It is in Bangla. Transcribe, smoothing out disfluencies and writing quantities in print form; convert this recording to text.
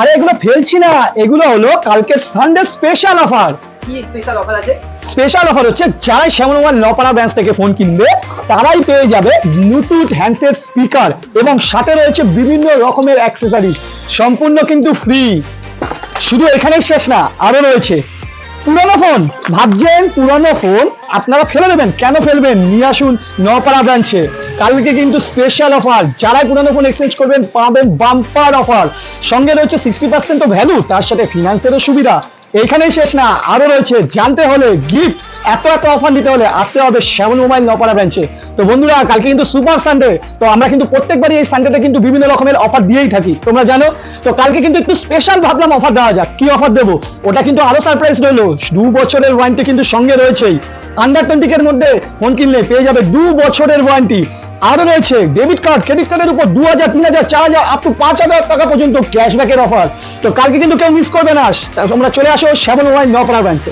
আরে এগুলো ফেলছি না, এগুলো হলো কালকে সানডে স্পেশাল অফার। কি স্পেশাল অফার আছে? স্পেশাল অফার হচ্ছে যারা শ্যামল মোবাইল নপাড়া ব্রাঞ্চ থেকে ফোন কিনবে তারাই পেয়ে যাবে ব্লুটুথ হ্যান্ডসেট স্পিকার এবং সাথে রয়েছে বিভিন্ন রকমের অ্যাক্সেসরিজ, সম্পূর্ণ কিন্তু ফ্রি। শুধু এখানেই শেষ না, আরো রয়েছে। পুরনো ফোন ভাবছেন, পুরনো ফোন আপনারা ফেলে দেবেন, কেন ফেলবেন? নিয়ে আসুন নপাড়া ব্রাঞ্চে। কালকে কিন্তু স্পেশাল অফার, যারা পুরনো ফোন এক্সচেঞ্জ করবেন পাবেন বাম্পার অফার, সঙ্গে রয়েছে 60% ভ্যালু, তার সাথে ফিনান্সেরও সুবিধা। এইখানেই শেষ না, আরো রয়েছে। জানতে হলে গিফট, এত অফার নিতে হলে আসতে হবে শ্যামল মোবাইল নপাড়া ব্রাঞ্চে। তো বন্ধুরা, কালকে কিন্তু সুপার সানডে, তো আমরা কিন্তু প্রত্যেকবারই এই সানডেতে কিন্তু বিভিন্ন রকমের অফার দিয়েই থাকি, তোমরা জানো। তো কালকে কিন্তু একটু স্পেশাল ভাবলাম অফার দেওয়া যাক। কি অফার দেবো ওটা কিন্তু আরো সারপ্রাইজ রইলো। 2 বছরের ওয়ারেন্টি কিন্তু সঙ্গে রয়েছেই। আন্ডার 20 এর মধ্যে ফোন কিনলে পেয়ে যাবে 2 বছরের ওয়ারেন্টি। আরো রয়েছে ডেবিট কার্ড, ক্রেডিট কার্ডের উপর 2000, 3000, 4000 আপ টু 5000 টাকা পর্যন্ত ক্যাশব্যাকের অফার। তো কালকে কিন্তু কেউ মিস করবে না, তোমরা চলে আসো শ্যামল মোবাইল নপাড়া ব্রাঞ্চে।